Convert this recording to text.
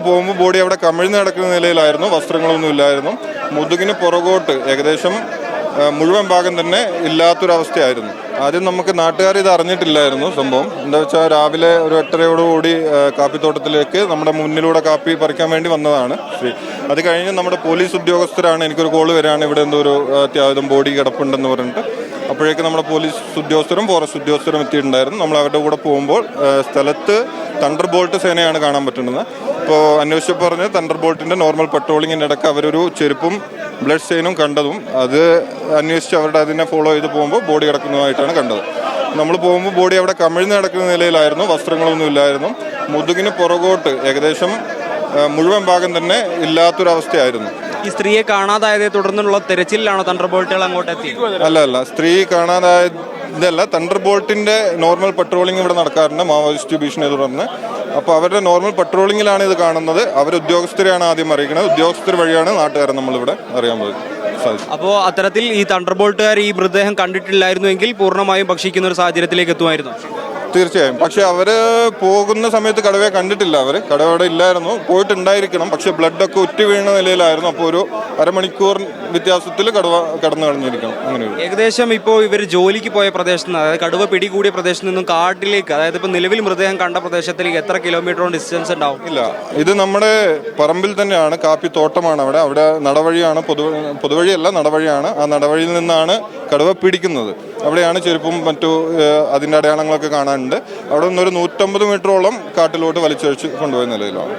പോകുമ്പോൾ ബോഡി അവിടെ കമിഴ്ന്ന് കിടക്കുന്ന നിലയിലായിരുന്നു, വസ്ത്രങ്ങളൊന്നും ഇല്ലായിരുന്നു. മുതുകിന് പുറകോട്ട് ഏകദേശം മുഴുവൻ ഭാഗം തന്നെ ഇല്ലാത്തൊരവസ്ഥയായിരുന്നു. ആദ്യം നമുക്ക് നാട്ടുകാർ ഇത് അറിഞ്ഞിട്ടില്ലായിരുന്നു സംഭവം. എന്താ വെച്ചാൽ രാവിലെ ഒരു 8:30യോടുകൂടി കാപ്പിത്തോട്ടത്തിലേക്ക് നമ്മുടെ മുന്നിലൂടെ കാപ്പി പറിക്കാൻ വേണ്ടി വന്നതാണ് ശ്രീ. അത് കഴിഞ്ഞ് നമ്മുടെ പോലീസ് ഉദ്യോഗസ്ഥരാണ്, എനിക്കൊരു കോള് വരികയാണ്, ഇവിടെ എന്തോ ഒരു അത്യാവശ്യം ബോഡി കിടപ്പുണ്ടെന്ന് പറഞ്ഞിട്ട്. അപ്പോഴേക്ക് നമ്മുടെ പോലീസ് ഉദ്യോഗസ്ഥരും ഫോറസ്റ്റ് ഉദ്യോഗസ്ഥരും എത്തിയിട്ടുണ്ടായിരുന്നു. നമ്മൾ അവരുടെ കൂടെ പോകുമ്പോൾ സ്ഥലത്ത് തണ്ടർ ബോൾട്ട് സേനയാണ് കാണാൻ പറ്റുന്നത്. ഇപ്പോൾ അന്വേഷിച്ച് പറഞ്ഞ് തണ്ടർ ബോൾട്ടിൻ്റെ നോർമൽ പെട്രോളിങ്ങിൻ്റെ ഇടയ്ക്ക് അവരൊരു ചെരുപ്പും ബ്ലഡ് സ്റ്റെയിനും കണ്ടതും അത് അന്വേഷിച്ച് അവരുടെ അതിനെ ഫോളോ ചെയ്ത് പോകുമ്പോൾ ബോഡി കിടക്കുന്നതായിട്ടാണ് കണ്ടത്. നമ്മൾ പോകുമ്പോൾ ബോഡി അവിടെ കമിഴ്ന്ന് കിടക്കുന്ന നിലയിലായിരുന്നു, വസ്ത്രങ്ങളൊന്നും ഇല്ലായിരുന്നു. മുതുകിന് പുറകോട്ട് ഏകദേശം മുഴുവൻ ഭാഗം തന്നെ ഇല്ലാത്തൊരവസ്ഥയായിരുന്നു. ഈ സ്ത്രീയെ കാണാതായതിനെ തുടർന്നുള്ള തെരച്ചിലാണോ തണ്ടർ ബോൾട്ടുകൾ അങ്ങോട്ട് എത്തി? അല്ല, സ്ത്രീ കാണാതായതല്ല. തണ്ടർ ബോൾട്ടിന്റെ നോർമൽ പെട്രോളിംഗ് ഇവിടെ നടക്കാറുണ്ട് മാവോയിസ്റ്റ് ഭീഷണിയെ തുടർന്ന്. അപ്പോൾ അവരുടെ നോർമൽ പെട്രോളിങ്ങിലാണ് ഇത് കാണുന്നത്. അവർ ഉദ്യോഗസ്ഥരെയാണ് ആദ്യം അറിയിക്കുന്നത്. ഉദ്യോഗസ്ഥർ വഴിയാണ് നാട്ടുകാരെ നമ്മളിവിടെ അറിയാൻ പോയത്. അപ്പോൾ അത്തരത്തിൽ ഈ തണ്ടർ ബോൾട്ടുകാർ ഈ മൃതദേഹം കണ്ടിട്ടില്ലായിരുന്നുവെങ്കിൽ പൂർണ്ണമായും ഭക്ഷിക്കുന്ന ഒരു സാഹചര്യത്തിലേക്ക് എത്തുമായിരുന്നു. തീർച്ചയായും. പക്ഷെ അവർ പോകുന്ന സമയത്ത് കടുവയെ കണ്ടിട്ടില്ല. കടുവ അവിടെ ഇല്ലായിരുന്നു, പോയിട്ടുണ്ടായിരിക്കണം. പക്ഷെ ബ്ലഡൊക്കെ ഉറ്റി വീണ നിലയിലായിരുന്നു. അപ്പോൾ ഒരു അരമണിക്കൂർ വ്യത്യാസത്തിൽ കടുവ കടന്നു കളഞ്ഞിരിക്കണം. അങ്ങനെ ഏകദേശം ഇപ്പോൾ ഇവർ ജോലിക്ക് പോയ പ്രദേശത്ത് നിന്ന്, അതായത് കടുവ പിടികൂടിയ പ്രദേശത്ത് നിന്നും കാട്ടിലേക്ക്, അതായത് ഇപ്പോൾ നിലവിൽ മൃതദേഹം കണ്ട പ്രദേശത്തിലേക്ക് എത്ര കിലോമീറ്ററോളം ഡിസ്റ്റൻസ് ഉണ്ടാവും? ഇല്ല, ഇത് നമ്മുടെ പറമ്പിൽ തന്നെയാണ്, കാപ്പി തോട്ടമാണ് അവിടെ നടവഴിയാണ്, പൊതുവഴിയല്ല നടവഴിയാണ്. ആ നടവഴിയിൽ നിന്നാണ് കടുവ പിടിക്കുന്നത്. അവിടെയാണ് ചെരുപ്പും മറ്റു അതിൻ്റെ അടയാളങ്ങളൊക്കെ കാണാനുണ്ട്. അവിടെ നിന്നൊരു 150 മീറ്ററോളം കാട്ടിലോട്ട് വലിച്ചഴിച്ച് കൊണ്ടുപോയ നിലയിലാണ്.